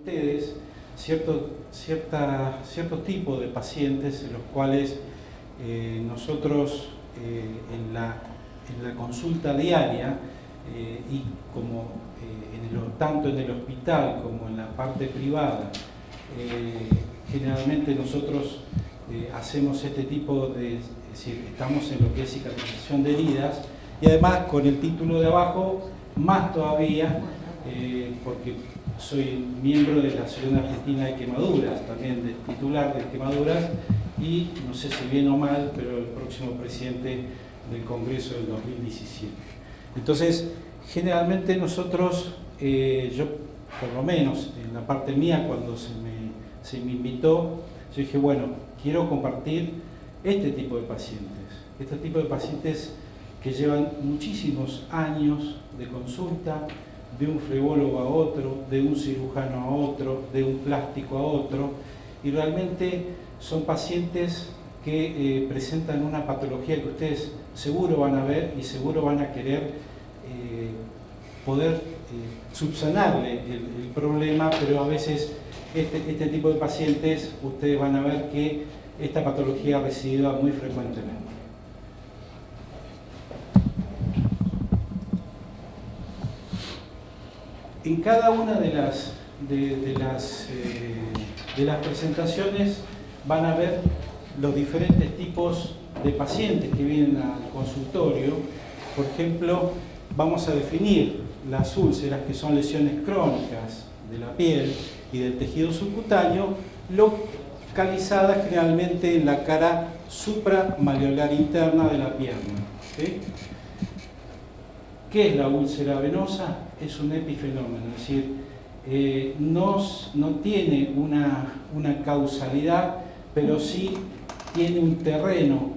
ustedes ciertos tipos de pacientes en los cuales nosotros en la consulta diaria y como tanto en el hospital como en la parte privada, generalmente nosotros hacemos este tipo de, es decir, estamos en lo que es cicatrización de heridas, y además con el título de abajo más todavía, porque soy miembro de la Asociación Argentina de Quemaduras, también de titular de quemaduras, y no sé si bien o mal, pero el próximo presidente del Congreso del 2017. Entonces, generalmente nosotros, yo por lo menos en la parte mía, cuando se me invitó, yo dije, bueno, quiero compartir este tipo de pacientes que llevan muchísimos años de consulta, de un flebólogo a otro, de un cirujano a otro, de un plástico a otro, y realmente son pacientes que presentan una patología que ustedes seguro van a ver y seguro van a querer poder subsanarle el problema, pero a veces este tipo de pacientes ustedes van a ver que esta patología recidiva muy frecuentemente. En cada una de las presentaciones van a ver los diferentes tipos de pacientes que vienen al consultorio. Por ejemplo, vamos a definir las úlceras, que son lesiones crónicas de la piel y del tejido subcutáneo, localizadas generalmente en la cara supramalleolar interna de la pierna. ¿Sí? ¿Qué es la úlcera venosa? Es un epifenómeno, es decir, no tiene una causalidad, pero sí tiene un terreno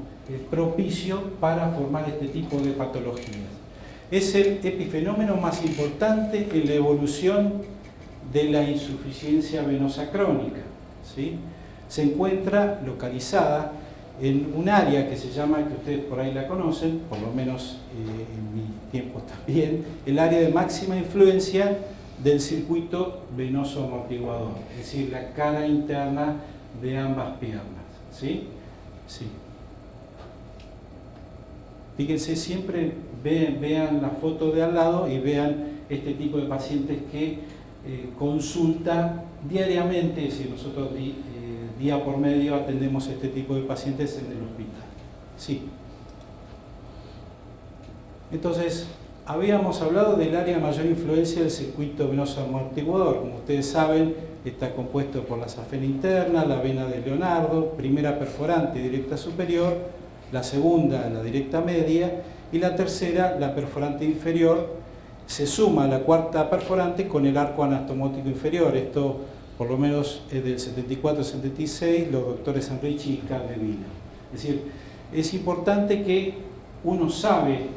propicio para formar este tipo de patologías. Es el epifenómeno más importante en la evolución de la insuficiencia venosa crónica, ¿sí? Se encuentra localizada en un área que se llama, que ustedes por ahí la conocen, por lo menos en mis tiempos también, el área de máxima influencia del circuito venoso amortiguador, es decir, la cara interna de ambas piernas. ¿Sí? Sí. Fíjense, siempre vean la foto de al lado y vean este tipo de pacientes que consultan diariamente, es decir, nosotros día por medio atendemos este tipo de pacientes en el hospital. Sí. Entonces, habíamos hablado del área de mayor influencia del circuito venoso amortiguador. Como ustedes saben, está compuesto por la safena interna, la vena de Leonardo, primera perforante directa superior, la segunda, la directa media, y la tercera, la perforante inferior. Se suma la cuarta perforante con el arco anastomótico inferior. Esto, por lo menos, es del 74-76, los doctores Enrichi y Capdevila. Es decir, es importante que uno sabe,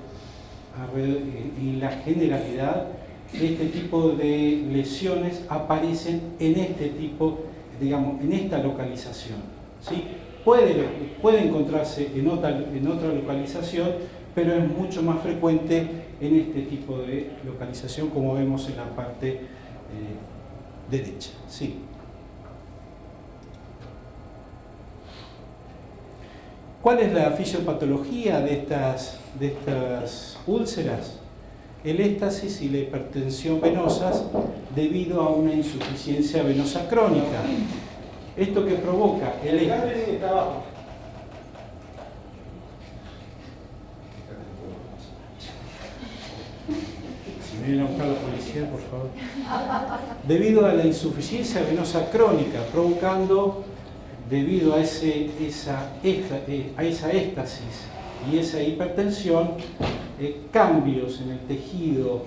en la generalidad, este tipo de lesiones aparecen en este tipo, digamos, en esta localización. ¿Sí? Puede encontrarse en otra localización, pero es mucho más frecuente en este tipo de localización, como vemos en la parte derecha. Sí. ¿Cuál es la fisiopatología de estas úlceras? El éstasis y la hipertensión venosas debido a una insuficiencia venosa crónica. Esto que provoca el éstasis. Si me viene a buscar la policía, por favor. Debido a la insuficiencia venosa crónica, provocando, debido a esa éstasis y esa hipertensión, cambios en el tejido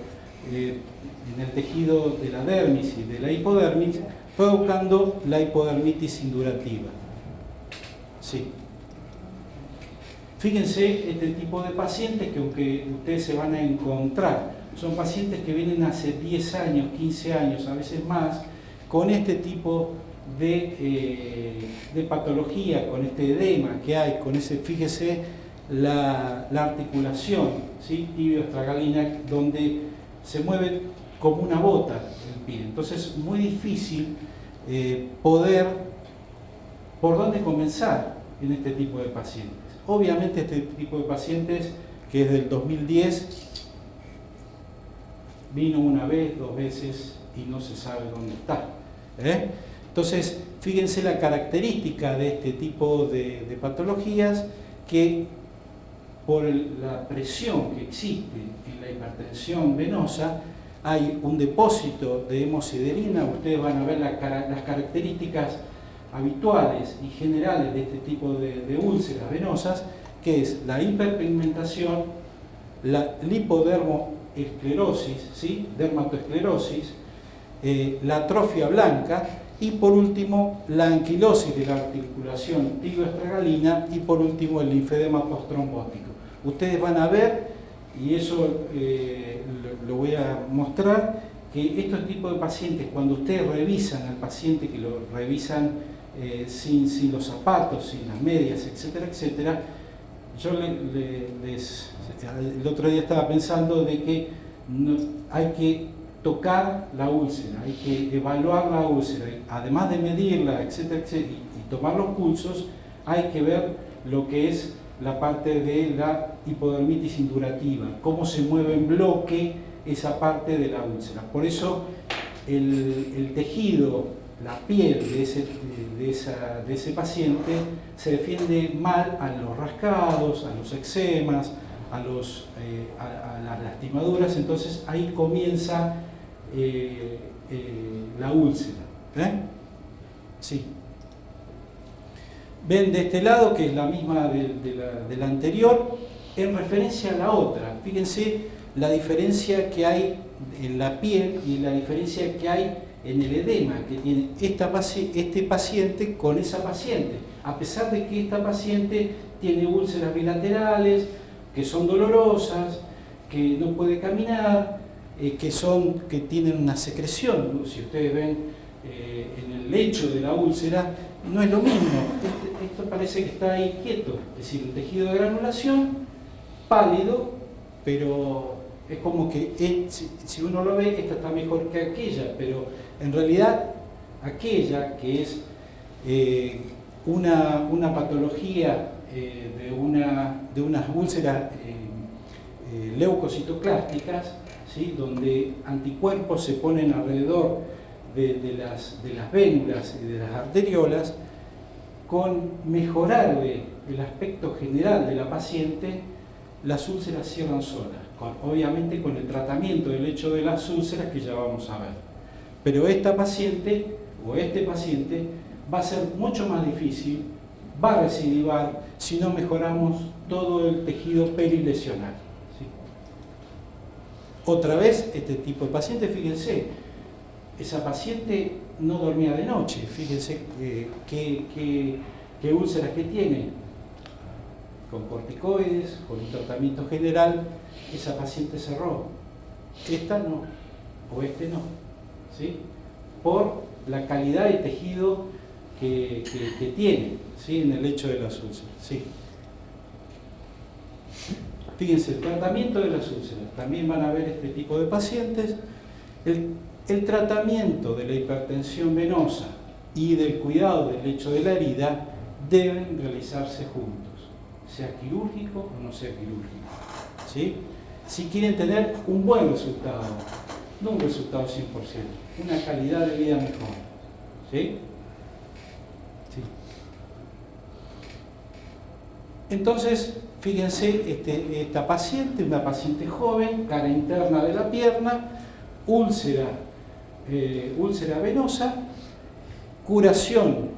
de la dermis y de la hipodermis, provocando la hipodermitis indurativa. Sí. Fíjense este tipo de pacientes que, aunque ustedes se van a encontrar, son pacientes que vienen hace 10 años, 15 años, a veces más, con este tipo de patología, con este edema que hay, con ese, fíjese, la articulación, ¿sí? Tibio-estragalina, donde se mueve como una bota el pie. Entonces es muy difícil poder por dónde comenzar en este tipo de pacientes. Obviamente este tipo de pacientes, que es del 2010, vino una vez, 2 veces y no se sabe dónde está. Entonces, fíjense la característica de este tipo de patologías, que por la presión que existe en la hipertensión venosa, hay un depósito de hemosiderina. Ustedes van a ver las características habituales y generales de este tipo de úlceras venosas, que es la hiperpigmentación, la lipodermoesclerosis, ¿sí? Dermatoesclerosis, la atrofia blanca y por último la anquilosis de la articulación tiroestragalina y por último el linfedema postrombótico. Ustedes van a ver, y eso lo voy a mostrar, que estos tipos de pacientes, cuando ustedes revisan al paciente, que lo revisan sin los zapatos, sin las medias, etcétera, etcétera, yo el otro día estaba pensando de que hay que tocar la úlcera, hay que evaluar la úlcera, además de medirla, etcétera, etcétera, y tomar los pulsos, hay que ver lo que es la parte de la hipodermitis indurativa, cómo se mueve en bloque esa parte de la úlcera. Por eso el tejido, la piel de ese paciente se defiende mal a los rascados, a los eczemas, a las lastimaduras. Entonces ahí comienza la úlcera. Sí. Ven de este lado, que es la misma de la anterior, en referencia a la otra. Fíjense la diferencia que hay en la piel y la diferencia que hay en el edema que tiene este paciente con esa paciente, a pesar de que esta paciente tiene úlceras bilaterales, que son dolorosas, que no puede caminar, que tienen una secreción. Si ustedes ven en el lecho de la úlcera, no es lo mismo. Esto parece que está ahí quieto, es decir, un tejido de granulación, pálido, pero es como que si uno lo ve, esta está mejor que aquella, pero en realidad aquella, que es una patología de unas úlceras leucocitoclásticas, ¿sí? Donde anticuerpos se ponen alrededor de las vénulas y de las arteriolas, con mejorarle el aspecto general de la paciente, las úlceras cierran solas, obviamente con el tratamiento del hecho de las úlceras que ya vamos a ver. Pero esta paciente o este paciente va a ser mucho más difícil, va a recidivar si no mejoramos todo el tejido perilesional. ¿Sí? Otra vez, este tipo de paciente, fíjense, esa paciente no dormía de noche, fíjense qué úlceras que tiene, con corticoides, con un tratamiento general, esa paciente cerró, esta no, o este no, ¿sí? Por la calidad de tejido que tiene, ¿sí? En el lecho de las úlceras, ¿sí? Fíjense, el tratamiento de las úlceras, también van a ver este tipo de pacientes. El tratamiento de la hipertensión venosa y del cuidado del lecho de la herida deben realizarse juntos, sea quirúrgico o no sea quirúrgico, ¿sí? Si quieren tener un buen resultado, no un resultado 100%, una calidad de vida mejor, ¿sí? Sí. Entonces, fíjense, esta paciente, una paciente joven, cara interna de la pierna, úlcera venosa, curación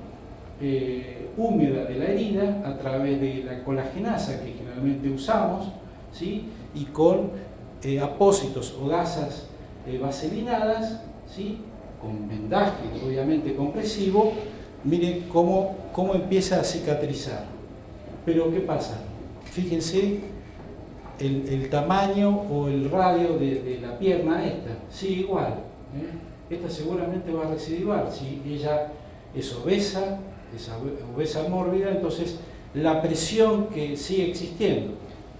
húmeda de la herida a través de la colagenasa que generalmente usamos, ¿sí? Y con apósitos o gasas vaselinadas, ¿sí? Con vendaje obviamente compresivo. Miren cómo empieza a cicatrizar. Pero ¿qué pasa? Fíjense el tamaño o el radio de la pierna esta, sí, igual. Esta seguramente va a recidivar. Si ella es obesa mórbida, entonces la presión que sigue existiendo,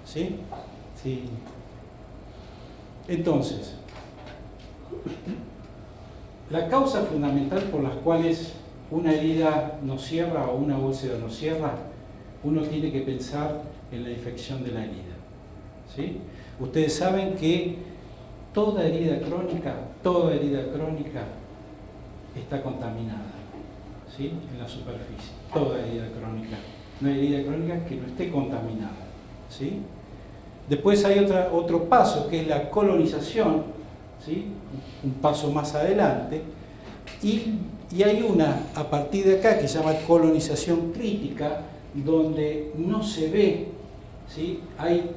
¿sí? Sí. Entonces, La causa fundamental por las cuales una herida no cierra o una úlcera no cierra, uno tiene que pensar en la infección de la herida. ¿Sí? Ustedes saben que toda herida crónica está contaminada, ¿sí? En la superficie, toda herida crónica. No hay herida crónica que no esté contaminada, ¿sí? Después hay otro paso, que es la colonización, ¿sí? Un paso más adelante, y hay una a partir de acá que se llama colonización crítica, donde no se ve, ¿sí? Hay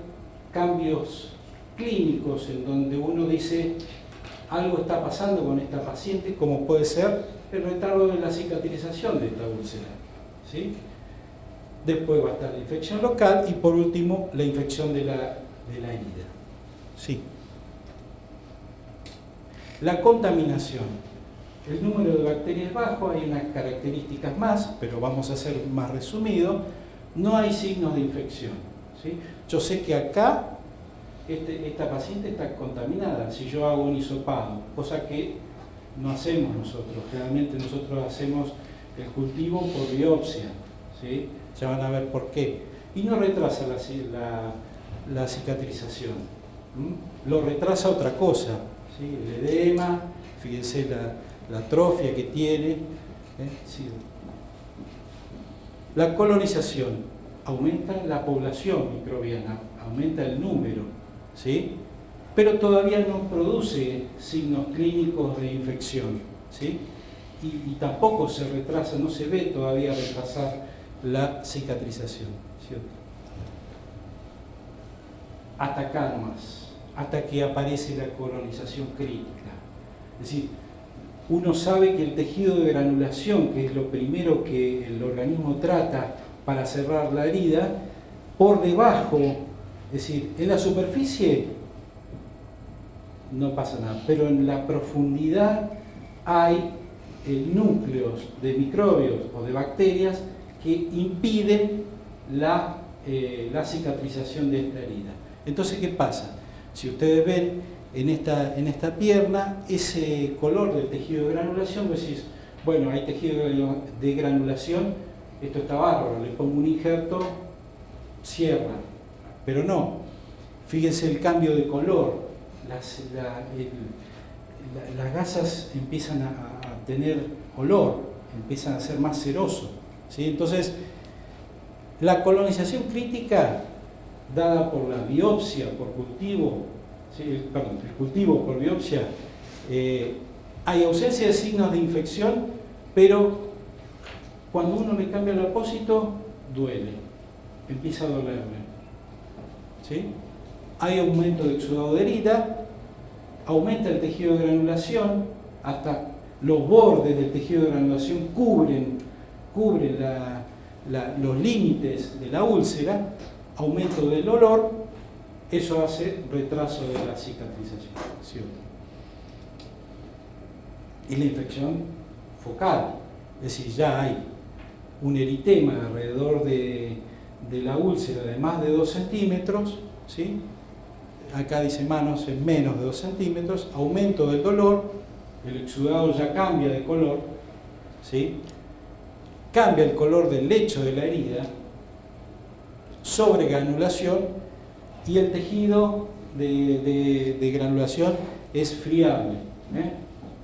cambios clínicos en donde uno dice algo está pasando con esta paciente, como puede ser el retardo de la cicatrización de esta úlcera, ¿sí? Después va a estar la infección local y por último la infección de la herida. Sí. La contaminación. El número de bacterias es bajo, hay unas características más, pero vamos a hacer más resumido. No hay signos de infección, ¿sí? Yo sé que acá esta paciente está contaminada si yo hago un hisopado, cosa que no hacemos nosotros. Generalmente nosotros hacemos el cultivo por biopsia, ¿sí? Ya van a ver por qué. Y no retrasa la cicatrización. Lo retrasa otra cosa, ¿sí? El edema, fíjense la atrofia que tiene. Sí. La colonización aumenta la población microbiana, aumenta el número, ¿sí? Pero todavía no produce signos clínicos de infección, ¿sí? Y tampoco se retrasa, no se ve todavía retrasar la cicatrización, ¿cierto? Hasta acá nomás, hasta que aparece la colonización crítica. Es decir, uno sabe que el tejido de granulación, que es lo primero que el organismo trata para cerrar la herida, por debajo, es decir, en la superficie no pasa nada, pero en la profundidad hay núcleos de microbios o de bacterias que impiden la cicatrización de esta herida. Entonces, ¿qué pasa? Si ustedes ven en esta pierna, ese color del tejido de granulación, vos decís, bueno, hay tejido de granulación, esto está bárbaro, le pongo un injerto, cierra, pero no. Fíjense el cambio de color, las gasas empiezan a tener olor, empiezan a ser más ceroso, ¿sí? Entonces, la colonización crítica dada por la biopsia, por cultivo, ¿sí? El cultivo por biopsia, hay ausencia de signos de infección, pero cuando uno le cambia el apósito, duele, empieza a dolerle, ¿sí? Hay aumento de exudado de herida, aumenta el tejido de granulación, hasta los bordes del tejido de granulación cubren los límites de la úlcera, aumento del olor, eso hace retraso de la cicatrización, ¿cierto? Y la infección focal, es decir, ya hay un eritema alrededor de la úlcera de más de 2 centímetros, ¿sí? Acá dice manos en menos de 2 centímetros, aumento del dolor, el exudado ya cambia de color, ¿sí? Cambia el color del lecho de la herida, sobregranulación, y el tejido de granulación es friable,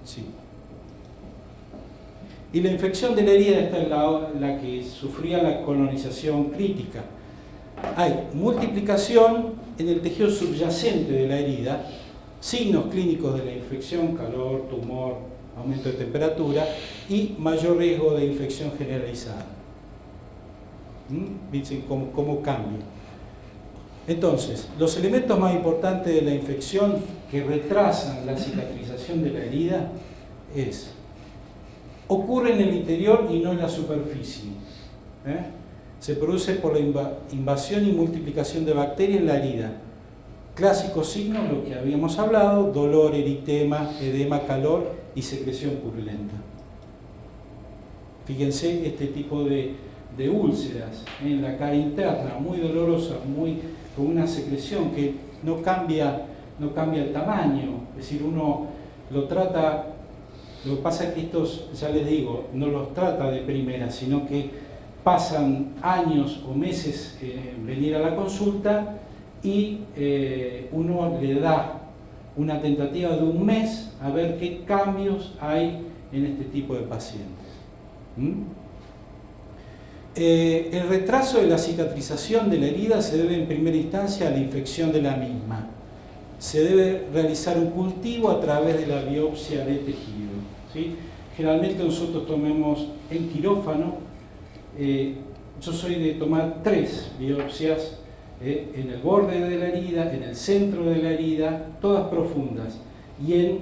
sí. Y la infección de la herida está en la que sufría la colonización crítica. Hay multiplicación en el tejido subyacente de la herida, signos clínicos de la infección, calor, tumor, aumento de temperatura y mayor riesgo de infección generalizada. ¿Viste cómo cambia? Entonces, los elementos más importantes de la infección que retrasan la cicatrización de la herida ocurre en el interior y no en la superficie. Se produce por la invasión y multiplicación de bacterias en la herida. Clásicos signos, lo que habíamos hablado: dolor, eritema, edema, calor y secreción purulenta. Fíjense este tipo de úlceras en la cara interna, muy dolorosa, con una secreción que no cambia el tamaño. Es decir, uno lo trata, lo que pasa es que estos, ya les digo, no los trata de primera, sino que pasan años o meses en venir a la consulta y uno le da una tentativa de un mes a ver qué cambios hay en este tipo de pacientes. El retraso de la cicatrización de la herida se debe en primera instancia a la infección de la misma. Se debe realizar un cultivo a través de la biopsia de tejido, ¿sí? Generalmente nosotros tomamos en quirófano, yo soy de tomar 3 biopsias en el borde de la herida, en el centro de la herida, todas profundas, y en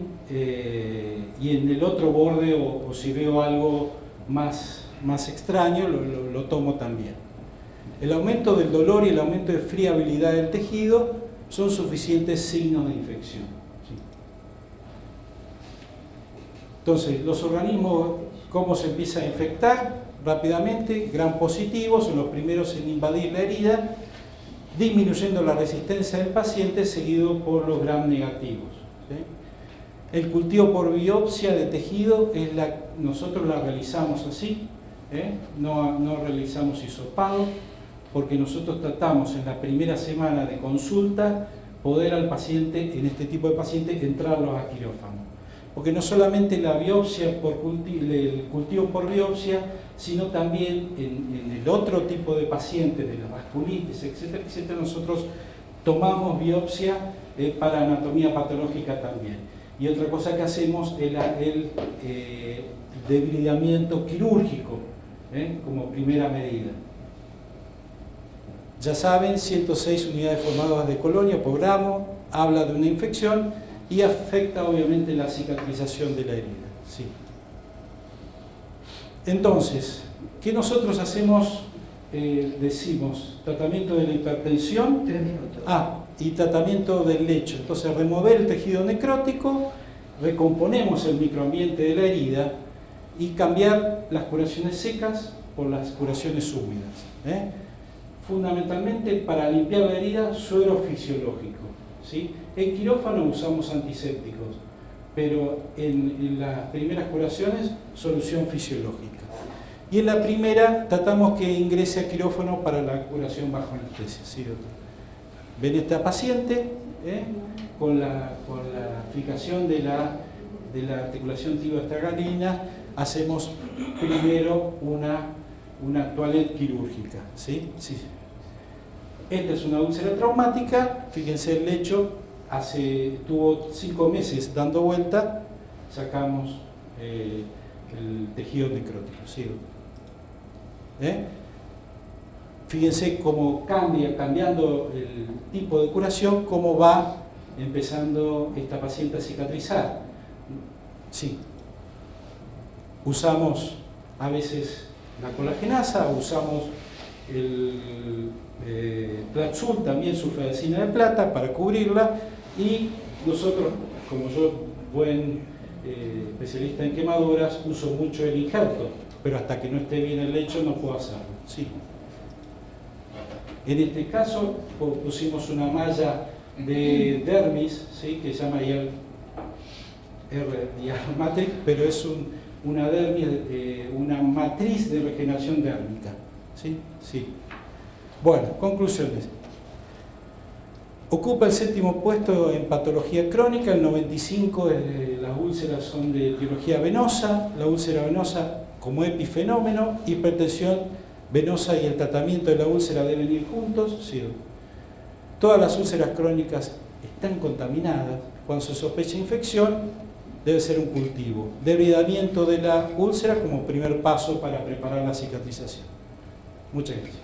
el otro borde, o si veo algo más extraño, lo tomo también. El aumento del dolor y el aumento de friabilidad del tejido son suficientes signos de infección, ¿sí? Entonces, los organismos, ¿cómo se empieza a infectar? Rápidamente, gram positivos son los primeros en invadir la herida, disminuyendo la resistencia del paciente, seguido por los gram negativos, ¿sí? El cultivo por biopsia de tejido, nosotros la realizamos así, no realizamos hisopado, porque nosotros tratamos en la primera semana de consulta poder al paciente, en este tipo de pacientes, entrarlos a quirófano. Porque no solamente la biopsia el cultivo por biopsia, sino también en el otro tipo de pacientes, de la vasculitis, etcétera, etcétera, nosotros tomamos biopsia para anatomía patológica también. Y otra cosa que hacemos es el debridamiento quirúrgico, como primera medida. Ya saben, 106 unidades formadas de colonia por gramo, habla de una infección y afecta obviamente la cicatrización de la herida. Sí. Entonces, ¿qué nosotros hacemos? Decimos, tratamiento de la hipertensión. 3 minutos. Y tratamiento del lecho. Entonces, remover el tejido necrótico, recomponemos el microambiente de la herida y cambiar las curaciones secas por las curaciones húmedas. Fundamentalmente, para limpiar la herida, suero fisiológico, ¿sí? En quirófano usamos antisépticos, pero en las primeras curaciones, solución fisiológica. Y en la primera, tratamos que ingrese a quirófano para la curación bajo anestesia, ¿sí, doctor? Ven esta paciente con la fijación de la articulación tibioestragalina, hacemos primero una toilette quirúrgica, ¿sí? Sí. Esta es una úlcera traumática, fíjense el lecho, tuvo 5 meses dando vuelta, sacamos el tejido necrótico, ¿sí? Fíjense cómo cambiando el tipo de curación, cómo va empezando esta paciente a cicatrizar. Sí. Usamos a veces la colagenasa, usamos el Platzul, también sulfadecina de plata, para cubrirla, y nosotros, como yo, buen especialista en quemaduras, uso mucho el injerto, pero hasta que no esté bien el lecho no puedo hacerlo. Sí. En este caso pusimos una malla de dermis, ¿sí? Que se llama Matrix, pero es una dermis, una matriz de regeneración dérmica, ¿sí? Sí. Bueno, conclusiones. Ocupa el 7º puesto en patología crónica, el 95% de las úlceras son de etiología venosa, la úlcera venosa como epifenómeno, hipertensión venosa y el tratamiento de la úlcera deben ir juntos, sí. Todas las úlceras crónicas están contaminadas, cuando se sospecha infección debe ser un cultivo. Debridamiento de la úlcera como primer paso para preparar la cicatrización. Muchas gracias.